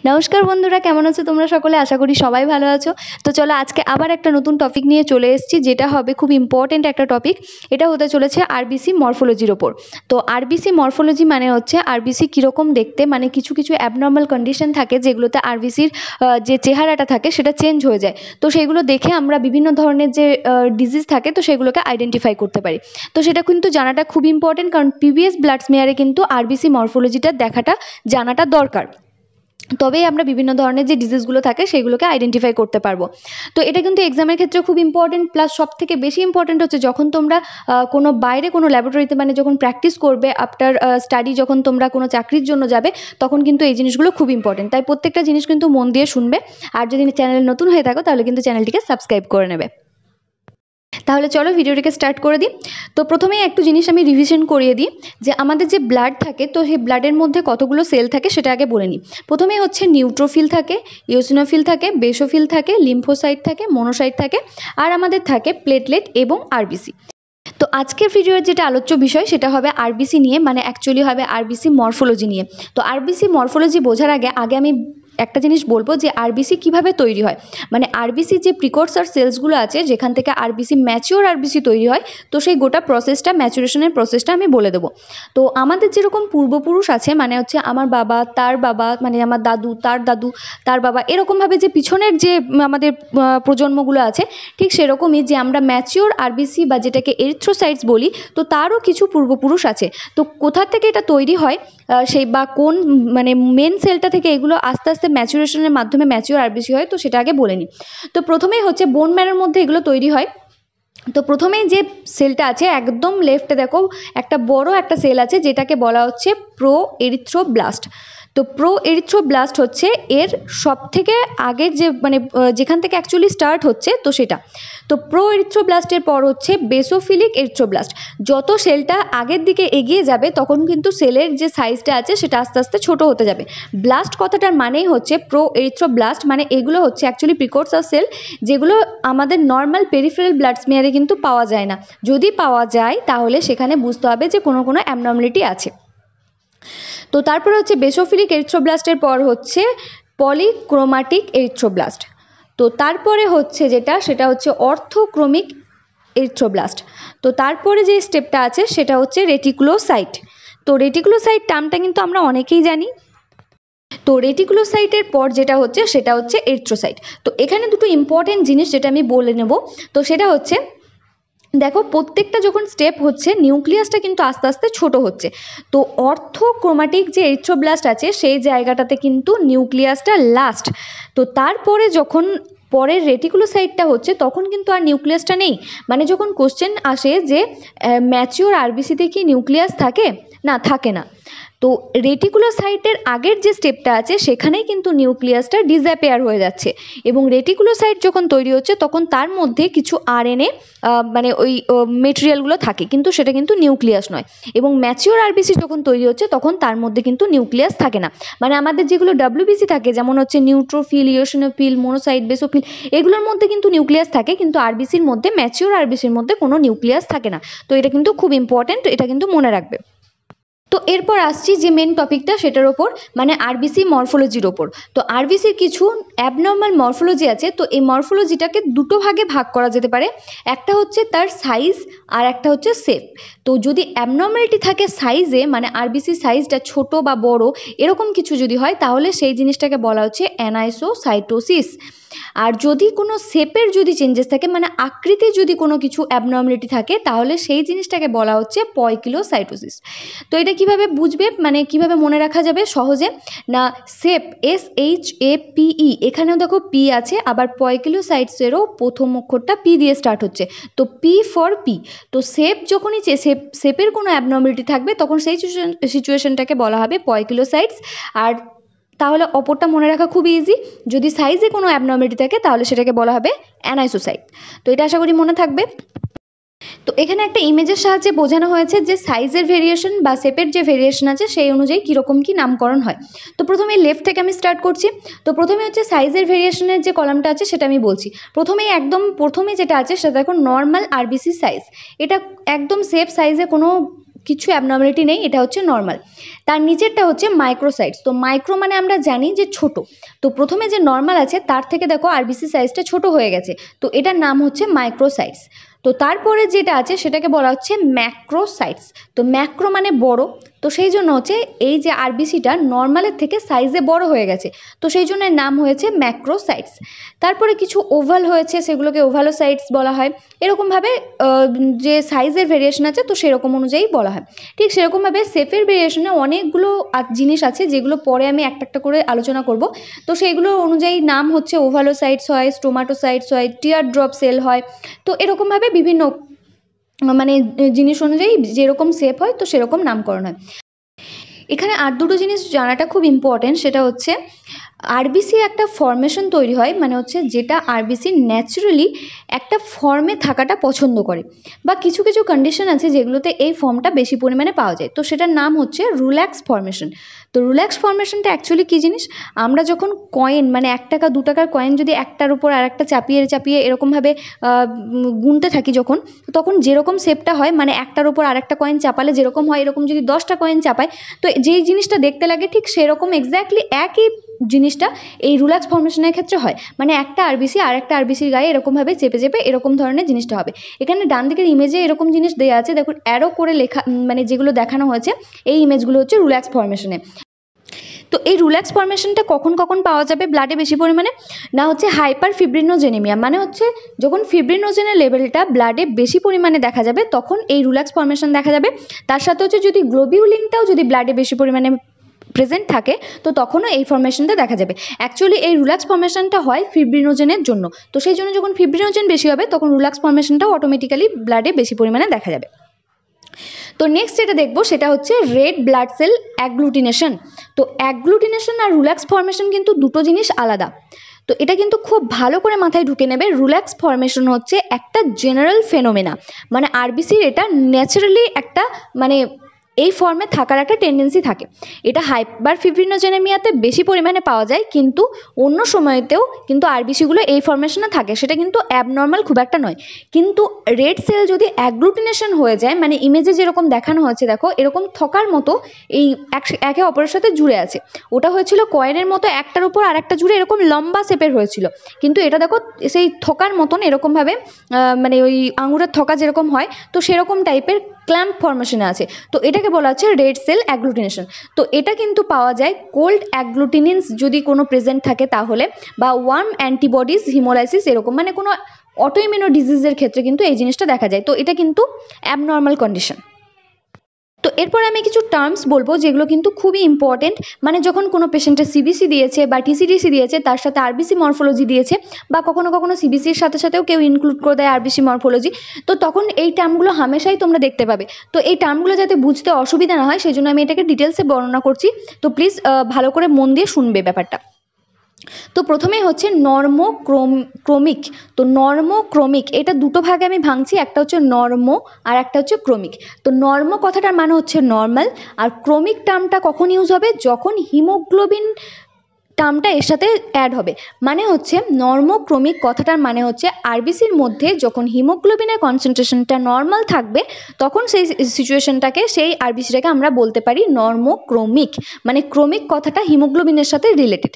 নমস্কার বন্ধুরা, কেমন আছো তোমরা সকলে? আশা করি সবাই ভালো আছো। তো চলো আজকে আবার একটা নতুন টপিক নিয়ে চলে এসেছি, যেটা হবে খুব ইম্পর্টেন্ট একটা টপিক। এটা হতে চলেছে আরবিসি মরফোলজির ওপর। তো আরবিসি মরফোলজি মানে হচ্ছে আরবিসি কীরকম দেখতে, মানে কিছু কিছু অ্যাবনর্মাল কন্ডিশন থাকে যেগুলোতে আরবিসির যে চেহারাটা থাকে সেটা চেঞ্জ হয়ে যায়। তো সেগুলো দেখে আমরা বিভিন্ন ধরনের যে ডিজিজ থাকে তো সেগুলোকে আইডেন্টিফাই করতে পারি। তো সেটা কিন্তু জানাটা খুব ইম্পর্টেন্ট, কারণ প্রিভিয়াস ব্লাড স্মিয়ারে কিন্তু আরবিসি মরফোলজিটা জানাটা দরকার। তবেই আমরা বিভিন্ন ধরনের যে ডিজিজগুলো থাকে সেগুলোকে আইডেন্টিফাই করতে পারবো। তো এটা কিন্তু এক্সামের ক্ষেত্রে খুব ইম্পর্টেন্ট, প্লাস সব থেকে বেশি ইম্পর্টেন্ট হচ্ছে যখন তোমরা কোনো বাইরে কোনো ল্যাবরেটরিতে মানে যখন প্র্যাকটিস করবে আফটার স্টাডি, যখন তোমরা কোনো চাকরির জন্য যাবে তখন কিন্তু এই জিনিসগুলো খুব ইম্পর্টেন্ট। তাই প্রত্যেকটা জিনিস কিন্তু মন দিয়ে শুনবে। আর যদি চ্যানেল নতুন হয়ে থাকো তাহলে কিন্তু চ্যানেলটিকে সাবস্ক্রাইব করে নেবে। তাহলে চলো ভিডিওটিকে স্টার্ট করে দিই। তো প্রথমেই একটু জিনিস আমি রিভিশন করিয়ে দিই যে আমাদের যে ব্লাড থাকে তো সেই ব্লাডের মধ্যে কতগুলো সেল থাকে সেটা আগে বলে নিই। প্রথমে হচ্ছে নিউট্রোফিল থাকে, ইওসিনোফিল থাকে, বেসোফিল থাকে, লিম্ফোসাইট থাকে, মনোসাইট থাকে, আর আমাদের থাকে প্লেটলেট এবং আরবিসি। তো আজকের ভিডিওর যেটা আলোচ্য বিষয় সেটা হবে আরবিসি নিয়ে, মানে অ্যাকচুয়ালি হবে আরবিসি মরফোলজি নিয়ে। তো আরবিসি মরফোলজি বোঝার আগে আমি একটা জিনিস বলবো যে আরবিসি কিভাবে তৈরি হয়। মানে আরবিসি যে প্রিকর্সার সেলসগুলো আছে যেখান থেকে আরবিসি ম্যাচিওর আরবিসি তৈরি হয়, তো সেই গোটা প্রসেসটা, ম্যাচুরেশনের প্রসেসটা আমি বলে দেবো। তো আমাদের যেরকম পূর্বপুরুষ আছে, মানে হচ্ছে আমার বাবা, তার বাবা, মানে আমার দাদু, তার দাদু, তার বাবা, এরকমভাবে যে পিছনের যে আমাদের প্রজন্মগুলো আছে ঠিক সেরকমই যে আমরা ম্যাচিওর আরবিসি বা যেটাকে এরিথ্রোসাইটস বলি, তো তারও কিছু পূর্বপুরুষ আছে। তো কোথা থেকে এটা তৈরি হয় সেই বা কোন মানে মেন সেলটা থেকে এগুলো আস্তে আস্তে ম্যাচুরেশনের মাধ্যমে ম্যাচিওর আরবিসি হয়, তো সেটা আগে বলে নিই। তো প্রথমেই হচ্ছে বোন ম্যারোর মধ্যে এগুলো তৈরি হয়। তো প্রথমেই যে সেলটা আছে একদম লেফটে দেখো একটা বড় একটা সেল আছে যেটাকে বলা হচ্ছে প্রো এরিথ্রোব্লাস্ট। তো প্রো এরিথ্রোব্লাস্ট হচ্ছে এর সব থেকে আগের যে মানে যেখান থেকে অ্যাকচুয়ালি স্টার্ট হচ্ছে তো সেটা। তো প্রো এরিথ্রোব্লাস্টের পর হচ্ছে বেসোফিলিক এরিথ্রোব্লাস্ট। যত সেলটা আগের দিকে এগিয়ে যাবে তখন কিন্তু সেলের যে সাইজটা আছে সেটা আস্তে আস্তে ছোট হতে যাবে। ব্লাস্ট কথাটার মানেই হচ্ছে প্রো এরিথ্রোব্লাস্ট, মানে এগুলো হচ্ছে অ্যাকচুয়ালি প্রিকর্সার সেল যেগুলো আমাদের নর্মাল পেরিফেরাল ব্লাড স্মিয়ারে কিন্তু পাওয়া যায় না। যদি পাওয়া যায় তাহলে সেখানে বুঝতে হবে যে কোনো অ্যাবনর্মালিটি আছে। তো তারপরে হচ্ছে বেসোফিলিক এরিথ্রোব্লাস্টের পর হচ্ছে পলিক্রোমাটিক এরিথ্রোব্লাস্ট। তো তারপরে হচ্ছে সেটা হচ্ছে অর্থোক্রোমিক এরিথ্রোব্লাস্ট। তো তারপরে যে স্টেপটা আছে সেটা হচ্ছে রেটিকুলোসাইট। তো রেটিকুলোসাইট টার্মটা কিন্তু আমরা অনেকেই জানি। তো রেটিকুলোসাইটের পর যেটা হচ্ছে সেটা হচ্ছে এরিথ্রোসাইট। তো এখানে দুটো ইম্পর্টেন্ট জিনিস যেটা আমি বলে নেব। তো সেটা হচ্ছে দেখো প্রত্যেকটা যখন স্টেপ হচ্ছে নিউক্লিয়াসটা কিন্তু আস্তে আস্তে ছোট হচ্ছে। তো অর্থোক্রোমাটিক যে এরিথ্রোব্লাস্ট আছে সেই জায়গাটাতে কিন্তু নিউক্লিয়াসটা লাস্ট। তো তারপরে যখন পরের রেটিকুলোসাইটটা হচ্ছে তখন কিন্তু আর নিউক্লিয়াসটা নেই। মানে যখন কোশ্চেন আসে যে ম্যাচিওর আরবিসিতে কি নিউক্লিয়াস থাকে, না থাকে না। তো রেটিকুলোসাইটের আগের যে স্টেপটা আছে সেখানেই কিন্তু নিউক্লিয়াসটা ডিসঅ্যাপিয়ার হয়ে যাচ্ছে, এবং রেটিকুলোসাইট যখন তৈরি হচ্ছে তখন তার মধ্যে কিছু আরএনএ মানে ওই মেটেরিয়ালগুলো থাকে, কিন্তু সেটা কিন্তু নিউক্লিয়াস নয়। এবং ম্যাচিওর আরবিসি যখন তৈরি হচ্ছে তখন তার মধ্যে কিন্তু নিউক্লিয়াস থাকে না। মানে আমাদের যেগুলো ডাব্লিউবিসি থাকে যেমন হচ্ছে নিউট্রোফিল, ইওসিনোফিল, মনোসাইট, বেসোফিল, এগুলোর মধ্যে কিন্তু নিউক্লিয়াস থাকে, কিন্তু আরবিসির মধ্যে, ম্যাচিওর আরবিসির মধ্যে কোনো নিউক্লিয়াস থাকে না। তো এটা কিন্তু খুব ইম্পর্টেন্ট, এটা কিন্তু মনে রাখবে। তো এরপর আসছি যে মেন টপিকটা সেটার ওপর, মানে আরবিসি মরফোলজির ওপর। তো আরবিসির কিছু অ্যাবনর্মাল মরফোলজি আছে। তো এই মরফোলজিটাকে দুটো ভাগে ভাগ করা যেতে পারে। একটা হচ্ছে তার সাইজ আর একটা হচ্ছে শেপ। তো যদি অ্যাবনর্মালিটি থাকে সাইজে, মানে আরবিসির সাইজটা ছোট বা বড় এরকম কিছু যদি হয় তাহলে সেই জিনিসটাকে বলা হচ্ছে অ্যানাইসোসাইটোসিস। আর যদি কোনো শেপের যদি চেঞ্জেস থাকে, মানে আকৃতির যদি কোনো কিছু অ্যাবনর্মালিটি থাকে তাহলে সেই জিনিসটাকে বলা হচ্ছে পয়কিলোসাইটোসিস। তো এটা কিভাবে বুঝবে, মানে কিভাবে মনে রাখা যাবে সহজে, না শেপ SHAPE, এখানেও দেখো পি আছে, আবার পয়কিলোসাইটসেরও প্রথম অক্ষরটা পি দিয়ে স্টার্ট হচ্ছে, তো পি ফর পি। তো শেপ যখনই শেপের কোনো অ্যাবনর্মালিটি থাকবে তখন সেই সিচুয়েশনটাকে বলা হবে পয়কিলোসাইটস। আর তাহলে অপরটা মনে রাখা খুব ইজি, যদি সাইজে কোনো অ্যাবনর্মালিটি থাকে তাহলে সেটাকে বলা হবে অ্যানাইসোসাইট। তো এটা আশা করি মনে থাকবে। তো এখানে একটা ইমেজের সাহায্যে বোঝানো হয়েছে যে সাইজের ভেরিয়েশন বা শেপের যে ভেরিয়েশন আছে সেই অনুযায়ী কীরকম কী নামকরণ হয়। তো প্রথমে লেফট থেকে আমি স্টার্ট করছি। তো প্রথমে হচ্ছে সাইজের ভেরিয়েশনের যে কলামটা আছে সেটা আমি বলছি। প্রথমে যেটা আছে সেটা দেখো নর্মাল আরবিসি সাইজ। এটা একদম সেফ সাইজে কোনো কিছু অ্যাবনর্মালিটি নেই, এটা হচ্ছে নর্মাল। তার নিচেরটা হচ্ছে মাইক্রোসাইটস। তো মাইক্রো মানে আমরা জানি যে ছোট, তো প্রথমে যে নর্মাল আছে তার থেকে দেখো আরবিসি সাইজটা ছোট হয়ে গেছে, তো এটার নাম হচ্ছে মাইক্রোসাইটস। তো তারপরে যেটা আছে সেটাকে বলা হচ্ছে ম্যাক্রোসাইটস। তো ম্যাক্রো মানে বড়, তো সেই জন্য হচ্ছে এই যে আরবিসিটা নর্মালের থেকে সাইজে বড় হয়ে গেছে, তো সেই জন্য এর নাম হয়েছে ম্যাক্রোসাইটস। তারপরে কিছু ওভাল হয়েছে, সেগুলোকে ওভালোসাইটস বলা হয়। এরকমভাবে যে সাইজের ভেরিয়েশন আছে তো সেরকম অনুযায়ী বলা হয়। ঠিক সেরকমভাবে শেপের ভেরিয়েশনে অনেকগুলো জিনিস আছে যেগুলো পরে আমি একটা একটা করে আলোচনা করব। তো সেইগুলো অনুযায়ী নাম হচ্ছে ওভালোসাইটস হয়, স্টোমাটোসাইটস হয়, টিয়ার ড্রপ সেল হয়। তো এরকমভাবে বিভিন্ন মানে জিনিস অনুযায়ী যেরকম শেপ হয় তো সেরকম নামকরণ হয়। এখানে আর দুটো জিনিস জানাটা খুব ইম্পর্টেন্ট, সেটা হচ্ছে আরবিসি একটা ফর্মেশন তৈরি হয়, মানে হচ্ছে যেটা আরবিসি ন্যাচারালি একটা ফর্মে থাকাটা পছন্দ করে, বা কিছু কিছু কন্ডিশন আছে যেগুলোতে এই ফর্মটা বেশি পরিমাণে পাওয়া যায়, তো সেটার নাম হচ্ছে রুল্যাক্স ফর্মেশন। তো রুল্যাক্স ফর্মেশনটা অ্যাকচুয়ালি কী জিনিস, আমরা যখন কয়েন মানে 1 টাকা 2 টাকার কয়েন যদি একটার উপর আর একটা চাপিয়ে চাপিয়ে এরকমভাবে গুনতে থাকি যখন, তখন যেরকম শেপটা হয় মানে একটার উপর আর একটা কয়েন চাপালে যেরকম হয় এরকম যদি 10টা কয়েন চাপায় তো যেই জিনিসটা দেখতে লাগে ঠিক সেরকম এক্স্যাক্টলি একই জিনিসটা এই রুল্যাক্স ফর্মেশনের ক্ষেত্রে হয়, মানে একটা আরবিসি আর একটা আরবিসির গায়ে এরকমভাবে চেপে চেপে এরকম ধরনের জিনিসটা হবে। এখানে ডান দিকের ইমেজে এরকম জিনিস দেওয়া আছে, দেখুন অ্যারো করে লেখা, মানে যেগুলো দেখানো হয়েছে এই ইমেজগুলো হচ্ছে রুল্যাক্স ফর্মেশনে। তো এই রুল্যাক্স ফর্মেশনটা কখন কখন পাওয়া যাবে ব্লাডে বেশি পরিমাণে, না হচ্ছে হাইপার ফিব্রিনোজেনিমিয়া, মানে হচ্ছে যখন ফিব্রিনোজেনের লেভেলটা ব্লাডে বেশি পরিমাণে দেখা যাবে তখন এই রুল্যাক্স ফর্মেশন দেখা যাবে। তার সাথে হচ্ছে যদি গ্লোবিউলিনটাও যদি ব্লাডে বেশি পরিমাণে প্রেজেন্ট থাকে তো তখনও এই ফর্মেশনটা দেখা যাবে। অ্যাকচুয়ালি এই রুল্যাক্স ফর্মেশনটা হয় ফিব্রিনোজেনের জন্য, তো সেই জন্য যখন ফিব্রিনোজেন বেশি হবে তখন রুল্যাক্স ফর্মেশনটাও অটোমেটিক্যালি ব্লাডে বেশি পরিমাণে দেখা যাবে। তো নেক্সট যেটা দেখবো সেটা হচ্ছে রেড ব্লাড সেল অ্যাগ্লুটিনেশন। তো অ্যাগ্লুটিনেশন আর রুল্যাক্স ফর্মেশন কিন্তু দুটো জিনিস আলাদা, তো এটা কিন্তু খুব ভালো করে মাথায় ঢুকে নেবে। রুল্যাক্স ফর্মেশন হচ্ছে একটা জেনারেল ফেনোমেনা, মানে আরবিসির এটা ন্যাচারালি একটা মানে এই ফর্মে থাকার একটা টেন্ডেন্সি থাকে। এটা হাইপার ফিব্রিনোজেনেমিয়াতে বেশি পরিমাণে পাওয়া যায়, কিন্তু অন্য সময়তেও কিন্তু আরবিসিগুলো এই ফর্মেশনে থাকে, সেটা কিন্তু অ্যাবনর্মাল খুব একটা নয়। কিন্তু রেড সেল যদি অ্যাগ্লুটিনেশন হয়ে যায়, মানে ইমেজে যেরকম দেখানো হয়েছে দেখো এরকম থকার মতো এই একে অপরের সাথে জুড়ে আছে, ওটা হয়েছিল কয়েনের মতো একটার উপর আর একটা জুড়ে এরকম লম্বা শেপের হয়েছিল, কিন্তু এটা দেখো সেই থকার মতন এরকমভাবে মানে ওই আঙুরের থকা যেরকম হয় তো সেরকম টাইপের ক্ল্যাম্প ফর্মেশনে আছে, তো এটাকে বলা হচ্ছে রেড সেল অ্যাগ্লুটিনেশন। তো এটা কিন্তু পাওয়া যায় কোল্ড অ্যাগ্লুটিনিনস যদি কোনো প্রেজেন্ট থাকে তাহলে, বা ওয়ার্ম অ্যান্টিবডিজ হিমোলাইসিস এরকম মানে কোনো অটোইমিউনো ডিজিজের ক্ষেত্রে কিন্তু এই জিনিসটা দেখা যায়, তো এটা কিন্তু অ্যাবনর্মাল কন্ডিশন। তো এরপর আমি কিছু টার্মস বলবো যেগুলো কিন্তু খুবই ইম্পর্টেন্ট, মানে যখন কোনো পেশেন্টের সিবিসি দিয়েছে বা টিসিডিসি দিয়েছে তার সাথে আরবিসি মরফোলজি দিয়েছে, বা কখনো কখনো সিবিসির সাথে সাথেও কেউ ইনক্লুড করে দেয় আরবিসি মরফোলজি, তো তখন এই টার্মগুলো হামেশাই তোমরা দেখতে পাবে। তো এই টার্মগুলো যাতে বুঝতে অসুবিধা না হয় সেই জন্য আমি এটাকে ডিটেলসে বর্ণনা করছি, তো প্লিজ ভালো করে মন দিয়ে শুনবে ব্যাপারটা। তো প্রথমেই হচ্ছে ক্রমিক। তো ক্রমিক এটা দুটো ভাগে আমি ভাঙছি, একটা হচ্ছে নর্ম আর একটা হচ্ছে ক্রমিক। তো নর্ম কথাটার মানে হচ্ছে নর্মাল, আর ক্রমিক টার্মটা কখন ইউজ হবে, যখন হিমোগ্লোবিন টার্মটা এর সাথে অ্যাড হবে। মানে হচ্ছে ক্রমিক কথাটার মানে হচ্ছে আরবিসির মধ্যে যখন হিমোগ্লোবিনের কনসেন্ট্রেশনটা নর্মাল থাকবে তখন সেই সিচুয়েশনটাকে সেই আরবিসিটাকে আমরা বলতে পারি ক্রমিক, মানে ক্রমিক কথাটা হিমোগ্লোবিনের সাথে রিলেটেড।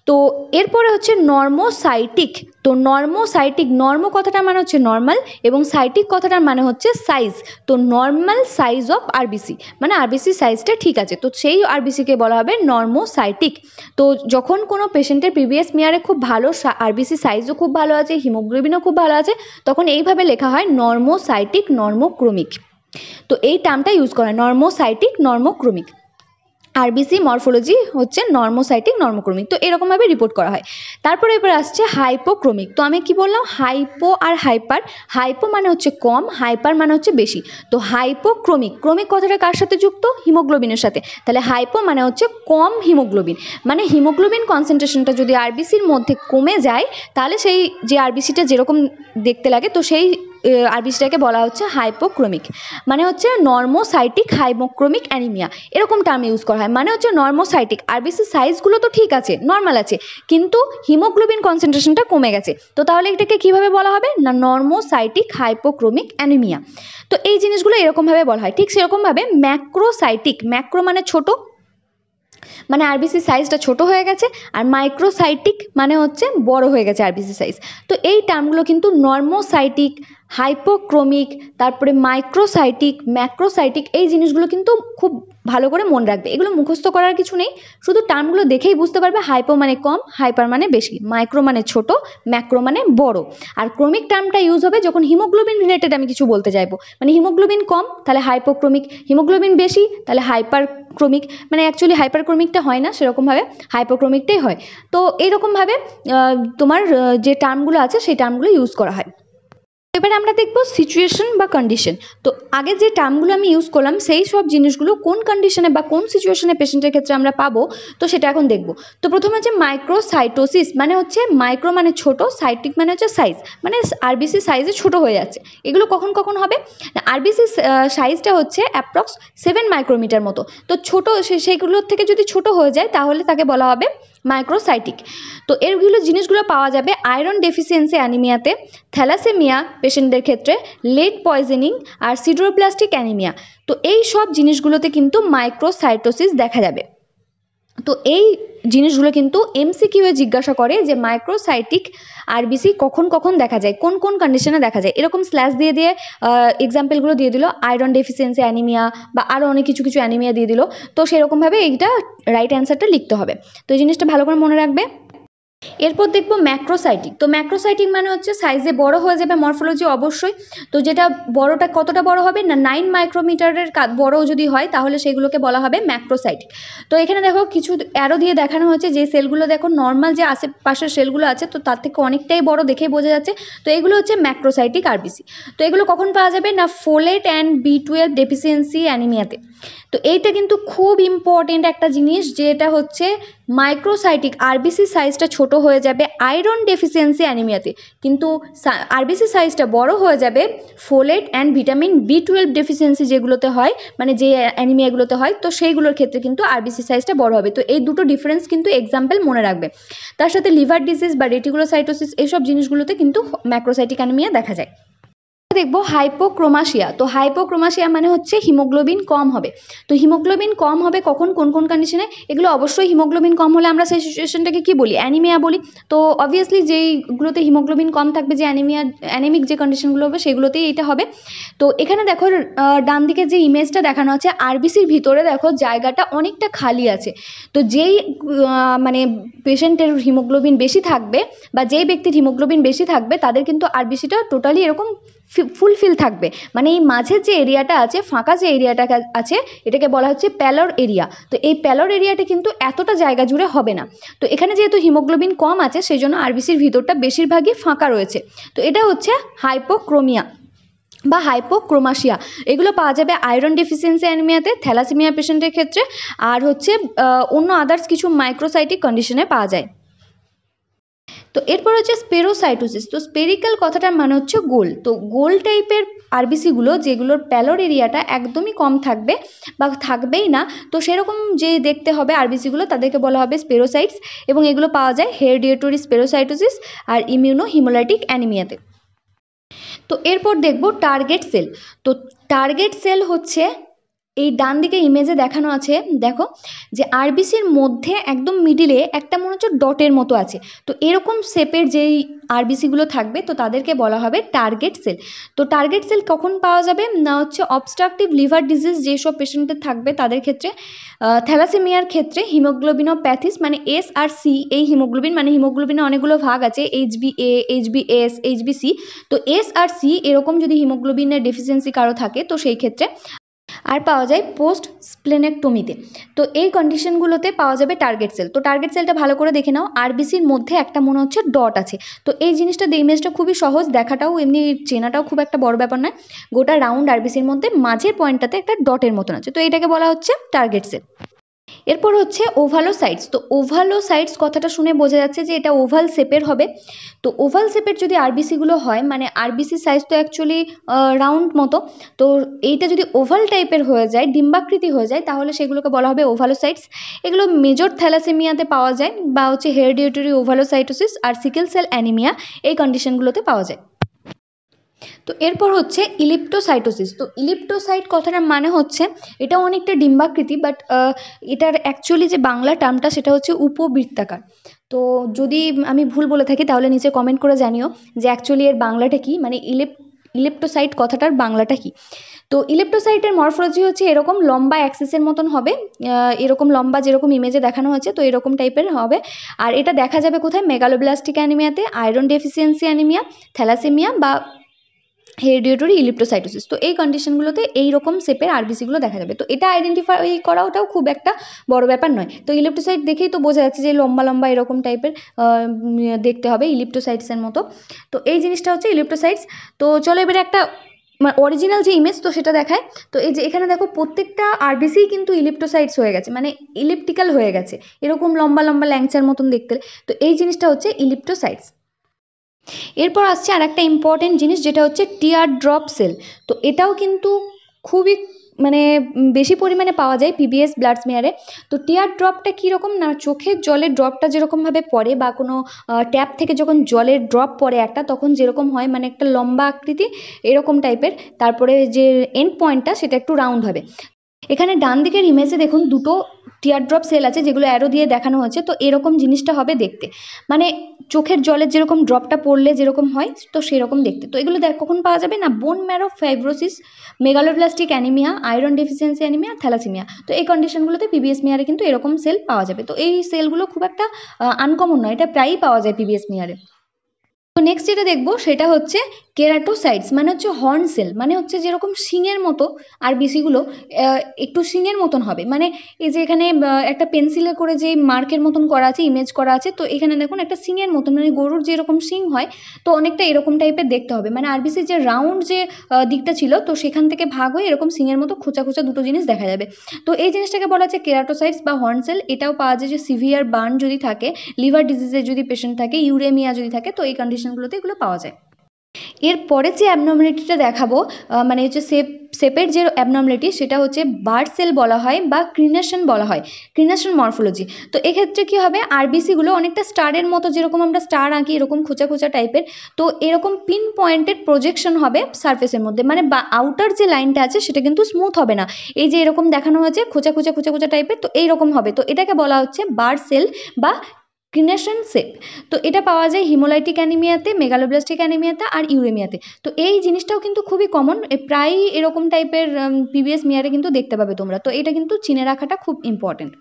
তো এরপরে হচ্ছে নর্মোসাইটিক। তো নর্ম কথাটার মানে হচ্ছে নর্মাল এবং সাইটিক কথাটার মানে হচ্ছে সাইজ। তো নর্মাল সাইজ অফ আরবিসি মানে আরবিসি সাইজটা ঠিক আছে, তো সেই আরবিসিকে বলা হবে নর্মোসাইটিক। তো যখন কোনো পেশেন্টের প্রিভিয়াস মিয়ারে খুব ভালো আরবিসি সাইজও খুব ভালো আছে, হিমোগ্লোবিনও খুব ভালো আছে, তখন এইভাবে লেখা হয় নর্মোসাইটিক নর্মোক্রমিক। তো এই টার্মটা ইউজ করা হয় নর্মোসাইটিক নর্মোক্রমিক। আরবিসি মরফোলজি হচ্ছে নর্মোসাইটিক নর্মোক্রমিক, তো এরকমভাবে রিপোর্ট করা হয়। তারপরে এবার আসছে হাইপোক্রমিক। তো আমি কি বললাম, হাইপো আর হাইপার। হাইপো মানে হচ্ছে কম, হাইপার মানে হচ্ছে বেশি। তো হাইপোক্রমিক, ক্রমিক কথাটা কার সাথে যুক্ত, হিমোগ্লোবিনের সাথে, তাহলে হাইপো মানে হচ্ছে কম হিমোগ্লোবিন, মানে হিমোগ্লোবিন কনসেন্ট্রেশনটা যদি আরবিসির মধ্যে কমে যায় তাহলে সেই যে আরবিসিটা যেরকম দেখতে লাগে তো সেই আরবিসিটাকে বলা হচ্ছে হাইপোক্রোমিক, মানে হচ্ছে নর্মোসাইটিক হাইপোক্রোমিক অ্যানিমিয়া, এরকম টার্ম ইউজ করা হয়। মানে হচ্ছে নর্মোসাইটিক, আরবিসি সাইজগুলো তো ঠিক আছে, নর্মাল আছে, কিন্তু হিমোগ্লোবিন কনসেন্ট্রেশনটা কমে গেছে, তো তাহলে এটাকে কিভাবে বলা হবে না নর্মোসাইটিক হাইপোক্রোমিক অ্যানিমিয়া। তো এই জিনিসগুলো এরকমভাবে বলা হয়। ঠিক সেরকমভাবে ম্যাক্রোসাইটিক, ম্যাক্রো মানে ছোট, মানে আরবিসি সাইজটা ছোট হয়ে গেছে, আর মাইক্রোসাইটিক মানে হচ্ছে বড় হয়ে গেছে আরবিসি সাইজ। তো এই টার্মগুলো কিন্তু নর্মোসাইটিক, হাইপোক্রোমিক, তারপরে মাইক্রোসাইটিক, ম্যাক্রোসাইটিক, এই জিনিসগুলো কিন্তু খুব ভালো করে মনে রাখবে। এগুলো মুখস্থ করার কিছু নেই, শুধু টার্মগুলো দেখেই বুঝতে পারবে। হাইপো মানে কম, হাইপার মানে বেশি, মাইক্রো মানে ছোট, ম্যাক্রো মানে বড়। আর ক্রমিক টার্মটা ইউজ হবে যখন হিমোগ্লোবিন রিলেটেড আমি কিছু বলতে চাইবো, মানে হিমোগ্লোবিন কম তাহলে হাইপোক্রমিক, হিমোগ্লোবিন বেশি তাহলে হাইপার ক্রমিক, মানে অ্যাকচুয়ালি হাইপার ক্রমিকটা হয় না, সেরকমভাবে হাইপোক্রমিকটাই হয়। তো এইরকমভাবে তোমার যে টার্মগুলো আছে সেই টার্মগুলো ইউজ করা হয়। এবারে আমরা দেখব সিচুয়েশন বা কন্ডিশন। তো আগে যে টার্মগুলো আমি ইউজ করলাম সেই সব জিনিসগুলো কোন কন্ডিশনে বা কোন সিচুয়েশনে পেশেন্টের ক্ষেত্রে আমরা পাবো, তো সেটা এখন দেখব। তো প্রথমে হচ্ছে মাইক্রোসাইটোসিস, মানে হচ্ছে মাইক্রো মানে ছোট, সাইটিক মানে হচ্ছে সাইজ, মানে আরবিসি সাইজে ছোট হয়ে যাচ্ছে। এগুলো কখন কখন হবে, আরবিসি সাইজটা হচ্ছে অ্যাপ্রক্স 7 মাইক্রোমিটার মতো। তো ছোট সেইগুলোর থেকে যদি ছোট হয়ে যায় তাহলে তাকে বলা হবে মাইক্রোসাইটিক। তো এরগুলো জিনিসগুলো পাওয়া যাবে আয়রন ডেফিসিয়েন্সি অ্যানিমিয়াতে, থ্যালাসেমিয়া পেশেন্টদের ক্ষেত্রে, লেড পয়জনিং আর সিড্রোপ্লাস্টিক অ্যানিমিয়া। তো এই সব জিনিসগুলোতে কিন্তু মাইক্রোসাইটোসিস দেখা যাবে। তো এই জিনিসগুলো কিন্তু এমসিকিউ এ জিজ্ঞাসা করে যে মাইক্রোসাইটিক আরবিসি কখন কখন দেখা যায়, কোন কোন কন্ডিশনে দেখা যায়, এরকম স্ল্যাশ দিয়ে দিয়ে এক্সাম্পলগুলো দিয়ে দিল, আয়রন ডেফিসিয়েন্সি অ্যানিমিয়া বা আরও অনেক কিছু কিছু অ্যানিমিয়া দিয়ে দিল। তো সেরকমভাবে এইটা রাইট অ্যান্সারটা লিখতে হবে। তো এই জিনিসটা ভালো করে মনে রাখবে। এরপর দেখবো ম্যাক্রোসাইটিক। তো ম্যাক্রোসাইটিক মানে হচ্ছে সাইজে বড় হয়ে যাবে, মরফোলজি অবশ্যই। তো যেটা বড়টা কতটা বড় হবে না 9 মাইক্রোমিটারের বড় যদি হয় তাহলে সেগুলোকে বলা হবে ম্যাক্রোসাইটিক। তো এখানে দেখো কিছু অ্যারো দিয়ে দেখানো হয়েছে, যে সেলগুলো দেখো নর্মাল যে আশেপাশের সেলগুলো আছে তো তার থেকে অনেকটাই বড় দেখেই বোঝা যাচ্ছে। তো এগুলো হচ্ছে ম্যাক্রোসাইটিক আরবিসি। তো এগুলো কখন পাওয়া যাবে না ফোলেট অ্যান্ড B12 ডেফিসিয়েন্সি অ্যানিমিয়াতে। তো এইটা কিন্তু খুব ইম্পর্টেন্ট একটা জিনিস, যেটা হচ্ছে মাইক্রোসাইটিক আরবিসি সাইজটা ছোট হয়ে যাবে আয়রন ডেফিসিয়েন্সি অ্যানিমিয়াতে, কিন্তু আরবিসি সাইজটা বড় হয়ে যাবে folate and vitamin B12 deficiency যেগুলোতে হয়, মানে যে অ্যানিমিয়াগুলোতে হয়, তো সেইগুলোর ক্ষেত্রে কিন্তু আরবিসি সাইজটা বড় হবে। তো এই দুটো ডিফারেন্স কিন্তু এক্সাম্পল মনে রাখবে। তার সাথে লিভার ডিজিজ বা রেটিকুলোসাইটোসিস এইসব জিনিসগুলোতে কিন্তু ম্যাক্রোসাইটিক অ্যানিমিয়া দেখা যায়। দেখবো হাইপোক্রোমাশিয়া। তো হাইপোক্রোমাশিয়া মানে হচ্ছে হিমোগ্লোবিন কম হবে। তো হিমোগ্লোবিন কম হবে কখন, কোন কোন কন্ডিশনে, এগুলো অবশ্যই হিমোগ্লোবিন কম হলে আমরা সেই সিচুয়েশনটাকে কি বলি, অ্যানিমিয়া বলি। তো অবভিয়াসলি যেইগুলোতে হিমোগ্লোবিন কম থাকবে, যে অ্যানিমিক যে কন্ডিশনগুলো হবে সেগুলোতেই এটা হবে। তো এখানে দেখো ডান দিকে যে ইমেজটা দেখানো আছে, আরবিসির ভিতরে দেখো জায়গাটা অনেকটা খালি আছে। তো যেই মানে পেশেন্টের হিমোগ্লোবিন বেশি থাকবে বা যেই ব্যক্তির হিমোগ্লোবিন বেশি থাকবে তাদের কিন্তু আরবিসিটা টোটালি এরকম ফুলফিল থাকবে, মানে এই মাঝের যে এরিয়াটা আছে, ফাঁকা যে এরিয়াটা আছে, এটাকে বলা হচ্ছে প্যালোর এরিয়া। তো এই প্যালোর এরিয়াটা কিন্তু এতটা জায়গা জুড়ে হবে না। তো এখানে যেহেতু হিমোগ্লোবিন কম আছে সেই জন্য আরবিসির ভিতরটা বেশিরভাগই ফাঁকা রয়েছে। তো এটা হচ্ছে হাইপোক্রোমিয়া বা হাইপোক্রোমাশিয়া। এগুলো পাওয়া যাবে আয়রন ডেফিসিয়েন্সি অ্যানিমিয়াতে, থ্যালাসেমিয়া পেশেন্টের ক্ষেত্রে, আর হচ্ছে অন্য আদার্স কিছু মাইক্রোসাইটিক কন্ডিশনে পাওয়া যায়। তো এরপর হচ্ছে স্পেরোসাইটোসিস। তো স্পেরিক্যাল কথাটার মানে হচ্ছে গোল। তো গোল টাইপের আরবিসিগুলো যেগুলোর প্যালোর এরিয়াটা একদমই কম থাকবে বা থাকবেই না, তো সেরকম যে দেখতে হবে আরবিসিগুলো তাদেরকে বলা হবে স্পেরোসাইটস, এবং এগুলো পাওয়া যায় হেরিডিটরি স্পেরোসাইটোসিস আর ইমিউনো হিমোলাইটিক অ্যানিমিয়াতে। তো এরপর দেখব টার্গেট সেল। তো টার্গেট সেল হচ্ছে এই ডান দিকে ইমেজে দেখানো আছে, দেখো যে আরবিসির মধ্যে একদম মিডিলে একটা মনে হচ্ছে ডটের মতো আছে। তো এরকম শেপের যেই আরবিসিগুলো থাকবে তো তাদেরকে বলা হবে টার্গেট সেল। তো টার্গেট সেল কখন পাওয়া যাবে না হচ্ছে অবস্ট্রাকটিভ লিভার ডিজিজ যেসব পেশেন্টের থাকবে তাদের ক্ষেত্রে, থ্যালাসেমিয়ার ক্ষেত্রে হিমোগ্লোবিনোপ্যাথিস মানে এস আর সি, এই হিমোগ্লোবিন মানে হিমোগ্লোবিনের অনেকগুলো ভাগ আছে, HbA, HbS, HbC। তো এস আর সি এরকম যদি হিমোগ্লোবিনের ডেফিসিয়েন্সি কারো থাকে তো সেই ক্ষেত্রে আর পাওয়া যায় পোস্ট স্প্লেনেক্টমিতে। তো এই কন্ডিশনগুলোতে পাওয়া যাবে টার্গেট সেল। তো টার্গেট সেলটা ভালো করে দেখে নাও, আরবিসির মধ্যে একটা মনে হচ্ছে ডট আছে। তো এই জিনিসটা ইমেজটা খুবই সহজ, দেখাটাও এমনি চেনাটাও খুব একটা বড় ব্যাপার নয়। গোটা রাউন্ড আরবিসির মধ্যে মাঝের পয়েন্টটাতে একটা ডটের মতন আছে, তো এটাকে বলা হচ্ছে টার্গেট সেল। এরপর হচ্ছে ওভালোসাইটস। তো ওভালোসাইটস কথাটা শুনে বোঝা যাচ্ছে যে এটা ওভাল শেপের হবে। তো ওভাল শেপের যদি আরবিসিগুলো হয়, মানে আরবিসি সাইজ তো অ্যাকচুয়ালি রাউন্ড মতো, তো এইটা যদি ওভাল টাইপের হয়ে যায়, ডিম্বাকৃতি হয়ে যায়, তাহলে সেগুলোকে বলা হবে ওভালোসাইটস। এগুলো মেজর থ্যালাসেমিয়াতে পাওয়া যায়, বা হচ্ছে হেরিডিটারি ওভালোসাইটোসিস আর সিকেল সেল অ্যানিমিয়া, এই কন্ডিশনগুলোতে পাওয়া যায়। তো এরপর হচ্ছে ইলিপ্টোসাইটোসিস। তো ইলিপ্টোসাইট কথাটার মানে হচ্ছে এটাও অনেকটা ডিম্বাকৃতি, বাট এটার অ্যাকচুয়ালি যে বাংলা টার্মটা সেটা হচ্ছে উপবৃত্তাকার। তো যদি আমি ভুল বলে থাকি তাহলে নিচে কমেন্ট করে জানিও যে অ্যাকচুয়ালি এর বাংলাটা কি, মানে ইলেপ্টোসাইট কথাটার বাংলাটা কি। তো ইলেপ্টোসাইটের মরফোলজি হচ্ছে এরকম লম্বা অ্যাক্সিসের মতন হবে, এরকম লম্বা যেরকম ইমেজে দেখানো হয়েছে, তো এরকম টাইপের হবে। আর এটা দেখা যাবে কোথায়? মেগালোব্লাস্টিক অ্যানিমিয়াতে, আয়রন ডেফিসিয়েন্সি অ্যানিমিয়া, থ্যালাসেমিয়া বা হেরিডিটারি ইলিপ্টোসাইটোসিস। তো এই কন্ডিশনগুলোতে এইরকম শেপের আরবিসিগুলো দেখা যাবে। তো এটা আইডেন্টিফাই করাটাও খুব একটা বড় ব্যাপার নয়। তো ইলিপ্টোসাইট দেখেই তো বোঝা যাচ্ছে যে লম্বা লম্বা এরকম টাইপের দেখতে হবে ইলিপ্টোসাইটসের মতো। তো এই জিনিসটা হচ্ছে ইলিপ্টোসাইটস। তো চলো এবারে একটা অরিজিনাল যে ইমেজ, তো সেটা দেখায়। তো এই যে এখানে দেখো প্রত্যেকটা আরবিসি কিন্তু ইলিপ্টোসাইটস হয়ে গেছে, মানে ইলিপ্টিক্যাল হয়ে গেছে, এরকম লম্বা লম্বা ল্যাংচার মতন দেখতে। তো এই জিনিসটা হচ্ছে ইলিপ্টোসাইটস। এরপর আসছে আর একটা ইম্পর্টেন্ট জিনিস, যেটা হচ্ছে টিয়ার ড্রপ সেল। তো এটাও কিন্তু খুবই মানে বেশি পরিমাণে পাওয়া যায় পিবিএস ব্লাড স্মিয়ারে। তো টিয়ার ড্রপটা কীরকম না, চোখের জলের ড্রপটা যেরকমভাবে পড়ে, বা কোনো ট্যাপ থেকে যখন জলের ড্রপ পড়ে একটা, তখন যেরকম হয়, মানে একটা লম্বা আকৃতি এরকম টাইপের, তারপরে যে এন্ড পয়েন্টটা সেটা একটু রাউন্ড হবে। এখানে ডান দিকের ইমেজে দেখুন দুটো টিয়ার ড্রপ সেল আছে যেগুলো অ্যারো দিয়ে দেখানো হয়েছে। তো এরকম জিনিসটা হবে দেখতে, মানে চোখের জলের যেরকম ড্রপটা পড়লে যেরকম হয়, তো সেরকম দেখতে। তো এগুলো কখন পাওয়া যাবে না, bone marrow fibrosis, megaloblastic anaemia, iron deficiency anaemia, thalassaemia. তো এই কন্ডিশনগুলোতে পিবিএস মিয়ারে কিন্তু এরকম সেল পাওয়া যাবে। তো এই সেলগুলো খুব একটা আনকমন নয়, এটা প্রায়ই পাওয়া যায় পিবিএস মিয়ারে। তো নেক্সট যেটা দেখবো সেটা হচ্ছে কেরাটোসাইটস, মানে হচ্ছে হর্ন সেল, মানে হচ্ছে যেরকম শিঙের মতো আরবিসিগুলো একটু শিঙের মতন হবে। মানে এই যে এখানে একটা পেন্সিলে করে যে মার্কের মতন করা আছে, ইমেজ করা আছে, তো এখানে দেখুন একটা শিঙের মতন, মানে গরুর যেরকম শিং হয়, তো অনেকটা এরকম টাইপের দেখতে হবে। মানে আরবিসির যে রাউন্ড যে দিকটা ছিল, তো সেখান থেকে ভাগ হয়ে এরকম শিঙের মতো খোঁচা খোঁচা দুটো জিনিস দেখা যাবে। তো এই জিনিসটাকে বলা হচ্ছে কেরাটোসাইটস বা হর্ন সেল। এটাও পাওয়া যায় যে সিভিয়ার বার্ন যদি থাকে, লিভার ডিজিজের যদি পেশেন্ট থাকে, ইউরেমিয়া যদি থাকে, তো এই কন্ডিশনগুলোতে এগুলো পাওয়া যায়। এরপরে যে অ্যাবনর্মালিটিটা দেখাবো, মানে হচ্ছে শেপের যে অ্যাবনর্মালিটি, সেটা হচ্ছে বার্ড সেল বলা হয় বা ক্রিনেশন বলা হয়, ক্রিনেশন মরফোলজি। তো এক্ষেত্রে কী হবে, আরবিসিগুলো অনেকটা স্টারের মতো, যেরকম আমরা স্টার আঁকি এরকম খোঁচা খোঁচা টাইপের। তো এরকম পিন পয়েন্টেড প্রজেকশন হবে সারফেসের মধ্যে, মানে বা আউটার যে লাইনটা আছে সেটা কিন্তু স্মুথ হবে না, এই যে এরকম দেখানো হয়েছে খোঁচা খোঁচা খোঁচা খোঁচা টাইপের, তো এইরকম হবে। তো এটাকে বলা হচ্ছে বার্ড সেল বা ক্রিনেশন শেপ। তো এটা পাওয়া যায় হিমোলাইটিক অ্যানিমিয়াতে, মেগালোব্লাস্টিক অ্যানিমিয়াতে আর ইউরেমিয়াতে। তো এই জিনিসটাও কিন্তু খুবই কমন, প্রায়ই এরকম টাইপের পিবিএস মিয়ারে কিন্তু দেখতে পাবে তোমরা। তো এটা কিন্তু চিনে রাখাটা খুব ইম্পর্টেন্ট।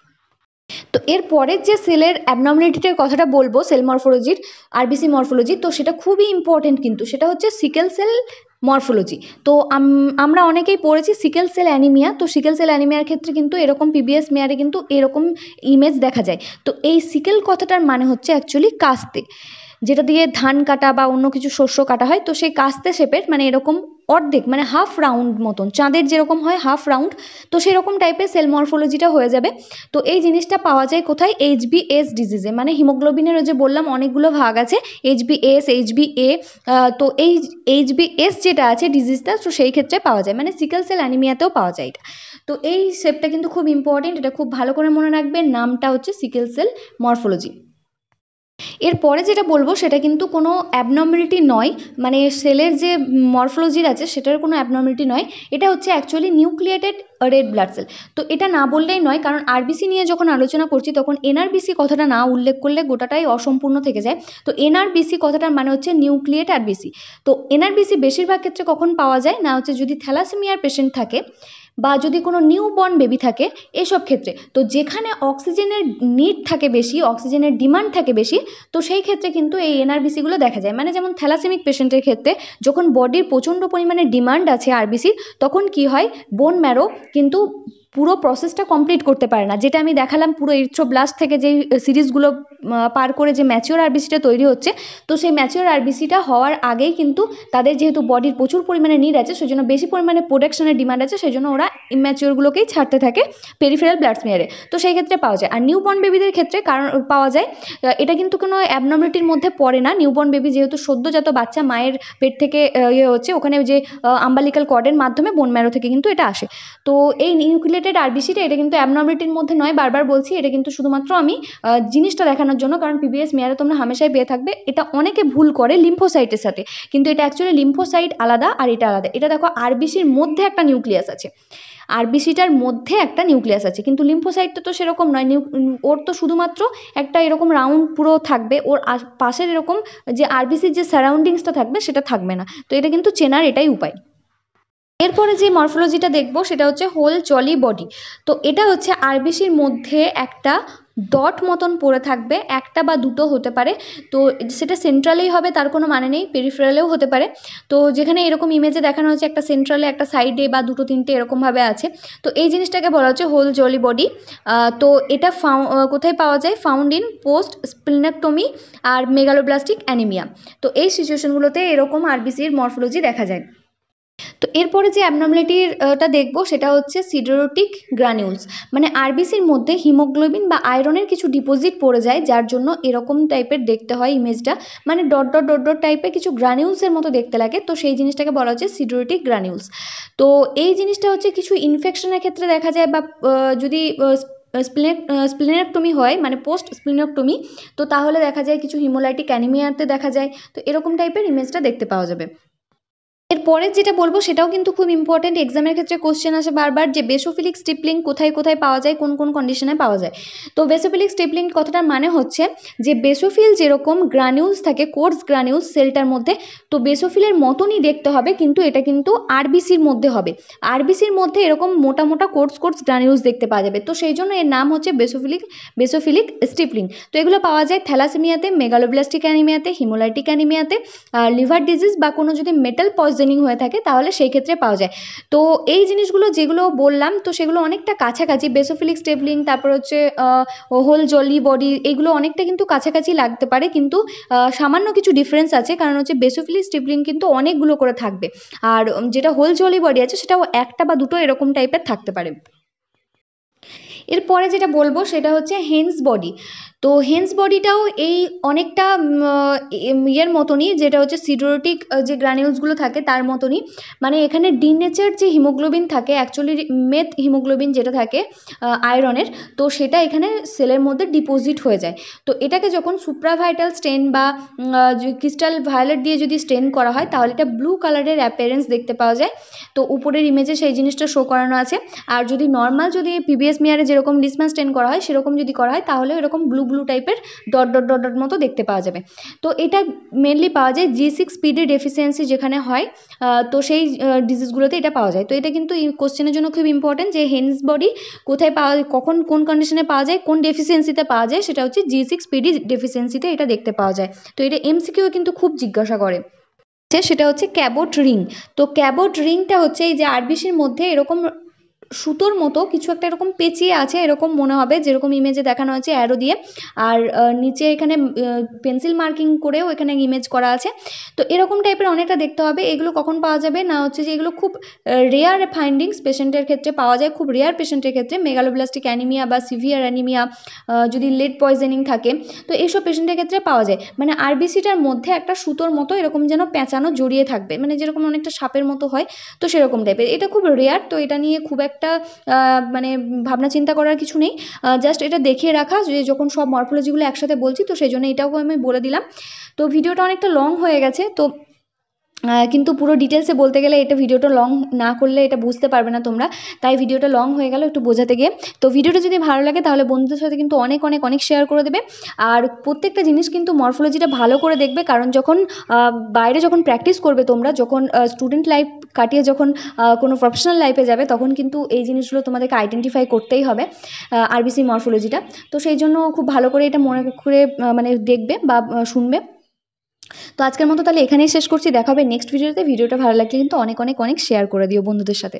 তো এর পরের যে সেলের অ্যাবনর্মালিটির কথাটা বলবো, সেল মরফোলজির, আরবিসি মরফোলজি, তো সেটা খুবই ইম্পর্টেন্ট কিন্তু, সেটা হচ্ছে সিকেল সেল মরফোলজি। তো আমরা অনেকেই পড়েছি সিকেল সেল অ্যানিমিয়া। তো সিকেল সেল অ্যানিমিয়ার ক্ষেত্রে কিন্তু এরকম পিবিএস মেয়ারে কিন্তু এরকম ইমেজ দেখা যায়। তো এই সিকেল কথাটার মানে হচ্ছে অ্যাকচুয়ালি কাস্তে, যেটা দিয়ে ধান কাটা বা অন্য কিছু শস্য কাটা হয়। তো সেই কাস্তে শেপের, মানে এরকম অর্ধেক, মানে হাফ রাউন্ড মতন, চাঁদের যেরকম হয় হাফ রাউন্ড, তো সেরকম টাইপের সেল মরফোলজিটা হয়ে যাবে। তো এই জিনিসটা পাওয়া যায় কোথায়? এইচবিএস ডিজিজে, মানে হিমোগ্লোবিনের যে বললাম অনেকগুলো ভাগ আছে, এইচবিএস, এইচবিএ। তো এই এইচবিএস যেটা আছে ডিজিজটা, তো সেই ক্ষেত্রে পাওয়া যায়, মানে সিকেল সেল অ্যানিমিয়াতেও পাওয়া যায় এটা। তো এই শেপটা কিন্তু খুব ইম্পর্টেন্ট, এটা খুব ভালো করে মনে রাখবেন, নামটা হচ্ছে সিকেল সেল মরফোলজি। এরপরে যেটা বলবো সেটা কিন্তু কোনো অ্যাবনর্মালিটি নয়, মানে সেলের যে মরফোলজির আছে সেটার কোনো অ্যাবনর্মালিটি নয়। এটা হচ্ছে actually nucleated red blood cell. তো এটা না বললেই নয়, কারণ আরবিসি নিয়ে যখন আলোচনা করছি তখন এনআরবিসি কথাটা না উল্লেখ করলে গোটাটাই অসম্পূর্ণ থেকে যায়। তো এনআরবিসি কথাটার মানে হচ্ছে নিউক্লিয়েট আরবিসি। তো এনআরবিসি বেশিরভাগ ক্ষেত্রে কখন পাওয়া যায় না, হচ্ছে যদি থ্যালাসেমিয়ার পেশেন্ট থাকে বা যদি কোনো নিউ বর্ন বেবি থাকে, এসব ক্ষেত্রে। তো যেখানে অক্সিজেনের নিড থাকে বেশি, অক্সিজেনের ডিমান্ড থাকে বেশি, তো সেই ক্ষেত্রে কিন্তু এই এনআরবিসিগুলো দেখা যায়। মানে যেমন থ্যালাসেমিক পেশেন্টের ক্ষেত্রে যখন বডির প্রচণ্ড পরিমাণে ডিমান্ড আছে আরবিসির, তখন কি হয়, বোন ম্যারো কিন্তু পুরো প্রসেসটা কমপ্লিট করতে পারে না। যেটা আমি দেখালাম পুরো এরিথ্রোব্লাস্ট থেকে যেই সিরিজগুলো পার করে যে ম্যাচিওর আরবিসিটা তৈরি হচ্ছে, তো সেই ম্যাচিওর আরবিসিটা হওয়ার আগেই কিন্তু তাদের যেহেতু বডির প্রচুর পরিমাণে নিড আছে, সেই জন্য বেশি পরিমাণে প্রোডাকশনের ডিমান্ড আছে, সেই জন্য ওরা ইম্যাচিওরগুলোকেই ছাড়তে থাকে পেরিফেরাল ব্লাড স্মিয়ারে। তো সেই ক্ষেত্রে পাওয়া যায়। আর নিউবর্ন বেবিদের ক্ষেত্রে কারণ পাওয়া যায়, এটা কিন্তু কোনো অ্যাবনর্মালিটির মধ্যে পড়ে না। নিউবর্ন বেবি যেহেতু সদ্যজাত বাচ্চা, মায়ের পেট থেকে হচ্ছে, ওখানে যে আম্বালিকাল কর্ডের মাধ্যমে বোন ম্যারো থেকে কিন্তু এটা আসে। তো এই নিউক্লিয়েটেড আরবিসিটা এটা কিন্তু অ্যাবনর্মালিটির মধ্যে নয়, বারবার বলছি, এটা কিন্তু শুধুমাত্র আমি জিনিসটা দেখানোর জন্য, কারণ পিবিএস মেয়ারে তোমরা হামেশাই পেয়ে থাকবে। এটা অনেকে ভুল করে লিম্ফোসাইটের সাথে, কিন্তু এটা অ্যাকচুয়ালি লিম্ফোসাইট আলাদা আর এটা আলাদা। এটা দেখো আরবিসির মধ্যে একটা নিউক্লিয়াস আছে, আরবিসিটার মধ্যে একটা নিউক্লিয়াস আছে, কিন্তু লিম্ফোসাইটটা তো সেরকম নয়। ওর তো শুধুমাত্র একটা এরকম রাউন্ড পুরো থাকবে, ওর পাশের এরকম যে আরবিসির যে সারাউন্ডিংসটা থাকবে সেটা থাকবে না। তো এটা কিন্তু চেনার এটাই উপায়। এরপরে যে মরফোলজিটা দেখবো সেটা হচ্ছে হোল জলি বডি। তো এটা হচ্ছে আরবিসির মধ্যে একটা ডট মতন পড়ে থাকবে, একটা বা দুটো হতে পারে। তো সেটা সেন্ট্রালেই হবে তার কোনো মানে নেই, পেরিফেরালেও হতে পারে। তো যেখানে এরকম ইমেজে দেখানো হচ্ছে একটা সেন্ট্রালে, একটা সাইডে বা দুটো তিনটে এরকমভাবে আছে। তো এই জিনিসটাকে বলা হচ্ছে হোল জলি বডি। তো এটা কোথায় পাওয়া যায়? ফাউন্ড ইন পোস্ট স্প্লিনেক্টমি আর মেগালোব্লাস্টিক অ্যানিমিয়া। তো এই সিচুয়েশনগুলোতে এরকম আরবিসির মরফোলজি দেখা যায়। তো এরপরে যে অ্যাবনর্মালিটিটা দেখবো সেটা হচ্ছে সিডেরোটিক গ্রানিউলস। মানে আরবিসির মধ্যে হিমোগ্লোবিন বা আয়রনের কিছু ডিপোজিট পড়ে যায়, যার জন্য এরকম টাইপের দেখতে হয় ইমেজটা। মানে ডট ডট ডট ডট টাইপের কিছু গ্রানিউলসের মতো দেখতে লাগে। তো সেই জিনিসটাকে বলা হচ্ছে সিডেরোটিক গ্রানিউলস। তো এই জিনিসটা হচ্ছে কিছু ইনফেকশনের ক্ষেত্রে দেখা যায়, বা যদি স্প্লিনেক্টমি হয়, মানে পোস্ট স্প্লিনেক্টমি, তো তাহলে দেখা যায় কিছু হিমোলাইটিক অ্যানিমিয়াতে দেখা যায়। তো এরকম টাইপের ইমেজটা দেখতে পাওয়া যাবে। এরপরে যেটা বলবো সেটাও কিন্তু খুব ইম্পর্টেন্ট, এক্সামের ক্ষেত্রে কোশ্চেন আসে বারবার, যে বেসোফিলিক স্টিপলিং কোথায় কোথায় পাওয়া যায়, কোন কোন কন্ডিশনে পাওয়া যায়। তো বেসোফিলিক স্টিপলিং কথাটার মানে হচ্ছে যে বেসোফিল যেরকম গ্রানিউলস থাকে, কোর্স গ্রানিউলস সেলটার মধ্যে, তো বেসোফিলের মতনই দেখতে হবে, কিন্তু এটা কিন্তু আরবিসির মধ্যে হবে। আরবিসির মধ্যে এরকম মোটা মোটা কোর্স কোর্স গ্রানিউলস দেখতে পাওয়া যাবে। তো সেই জন্য এর নাম হচ্ছে বেসোফিলিক স্টিপলিং। তো এগুলো পাওয়া যায় থ্যালাসেমিয়াতে, মেগালোব্লাস্টিক অ্যানিমিয়াতে, হিমোলাইটিক অ্যানিমিয়াতে, লিভার ডিজিজ বা কোনো যদি মেটাল পয়জনিং হয়ে থাকে তাহলে সেই ক্ষেত্রে পাওয়া যায়। তো এই জিনিসগুলো যেগুলো বললাম, তো সেগুলো অনেকটা কাছাকাছি। বেসোফিলিক স্টেবলিং, তারপর হচ্ছে হোল জলি বডি, এইগুলো অনেকটা কিন্তু কাছাকাছি লাগতে পারে, কিন্তু সামান্য কিছু ডিফারেন্স আছে। কারণ হচ্ছে বেসোফিলিক স্টেবলিং কিন্তু অনেকগুলো করে থাকবে, আর যেটা হোল জলি বডি আছে সেটাও একটা বা দুটো এরকম টাইপের থাকতে পারে। এরপরে যেটা বলবো সেটা হচ্ছে হেন্স বডি। তো হেন্স বডিটাও এই অনেকটা ইয়ের মতনই, যেটা হচ্ছে সিডোরোটিক যে গ্রানিউলসগুলো থাকে তার মতনই। মানে এখানে ডিনেচার যে হিমোগ্লোবিন থাকে, অ্যাকচুয়ালি মেথ হিমোগ্লোবিন যেটা থাকে আয়রনের, তো সেটা এখানে সেলের মধ্যে ডিপোজিট হয়ে যায়। তো এটাকে যখন সুপ্রাভাইটাল স্টেন বা ক্রিস্টাল ভায়োলেট দিয়ে যদি স্টেন করা হয়, তাহলে এটা ব্লু কালারের অ্যাপিয়ারেন্স দেখতে পাওয়া যায়। তো উপরের ইমেজে সেই জিনিসটা শো করানো আছে। আর যদি নর্মাল যদি পিবিএস মিয়ারে যেরকম লিসমাস স্টেন করা হয় সেরকম যদি করা হয়, তাহলে এরকম ব্লু ব্লু টাইপের ডট ডট ডট ডট মতো দেখতে পাওয়া যাবে। তো এটা মেনলি পাওয়া যায় G6PD ডেফিসিয়েন্সি যেখানে হয়, তো সেই ডিজিজগুলোতে এটা পাওয়া যায়। তো এটা কিন্তু এই কোশ্চেনের জন্য খুব ইম্পর্টেন্ট, যে হেন্স বডি কোথায় পাওয়া, কখন কোন কন্ডিশনে পাওয়া যায়, কোন ডেফিসিয়েন্সিতে পাওয়া যায়, সেটা হচ্ছে G6PD ডেফিসিয়েন্সিতে এটা দেখতে পাওয়া যায়। তো এটা এমসিকিউ কিন্তু খুব জিজ্ঞাসা করে। সেটা হচ্ছে ক্যাবোট রিং। তো ক্যাবোট রিংটা হচ্ছে এই যে আরবিসির মধ্যে এরকম সুতোর মতো কিছু একটা এরকম পেঁচিয়ে আছে, এরকম মনে হবে, যেরকম ইমেজে দেখানো আছে অ্যারো দিয়ে। আর নিচে এখানে পেন্সিল মার্কিং করেও এখানে ইমেজ করা আছে। তো এরকম টাইপের অনেকটা দেখতে হবে। এগুলো কখন পাওয়া যাবে না, হচ্ছে যে এগুলো খুব রেয়ার ফাইন্ডিংস পেশেন্টের ক্ষেত্রে পাওয়া যায়, খুব রেয়ার পেশেন্টের ক্ষেত্রে, মেগালোব্লাস্টিক অ্যানিমিয়া বা সিভিয়ার অ্যানিমিয়া, যদি লেড পয়জনিং থাকে, তো এইসব পেশেন্টের ক্ষেত্রে পাওয়া যায়। মানে আরবিসিটার মধ্যে একটা সুতোর মতো এরকম যেন পেঁচানো জড়িয়ে থাকবে, মানে যেরকম অনেকটা সাপের মতো হয়, তো সেরকম টাইপের। এটা খুব রেয়ার, তো এটা নিয়ে খুব একটা মানে ভাবনা চিন্তা করার কিছু নেই। জাস্ট এটা দেখিয়ে রাখা, যে যখন সব মরফোলজিগুলো একসাথে বলছি, তো সেই জন্য এটাও আমি বলে দিলাম। তো ভিডিওটা অনেকটা লং হয়ে গেছে, তো কিন্তু পুরো ডিটেলসে বলতে গেলে এটা ভিডিওটা লং না করলে এটা বুঝতে পারবে না তোমরা, তাই ভিডিওটা লং হয়ে গেল একটু বোঝাতে গিয়ে। তো ভিডিওটা যদি ভালো লাগে তাহলে বন্ধুদের সাথে কিন্তু অনেক অনেক অনেক শেয়ার করে দেবে। আর প্রত্যেকটা জিনিস কিন্তু মরফোলজিটা ভালো করে দেখবে, কারণ যখন বাইরে যখন প্র্যাকটিস করবে তোমরা, যখন স্টুডেন্ট লাইফ কাটিয়ে যখন কোনো প্রফেশনাল লাইফে যাবে, তখন কিন্তু এই জিনিসগুলো তোমাদেরকে আইডেন্টিফাই করতেই হবে, আরবিসি মরফোলজিটা। তো সেই জন্য খুব ভালো করে এটা মনে করে মানে দেখবে বা শুনবে। তো আজকের মতো তাহলে এখানেই শেষ করছি, দেখা হবে নেক্সট ভিডিওতে। ভিডিওটা ভালো লাগলে কিন্তু অনেক অনেক অনেক শেয়ার করে দিও বন্ধুদের সাথে।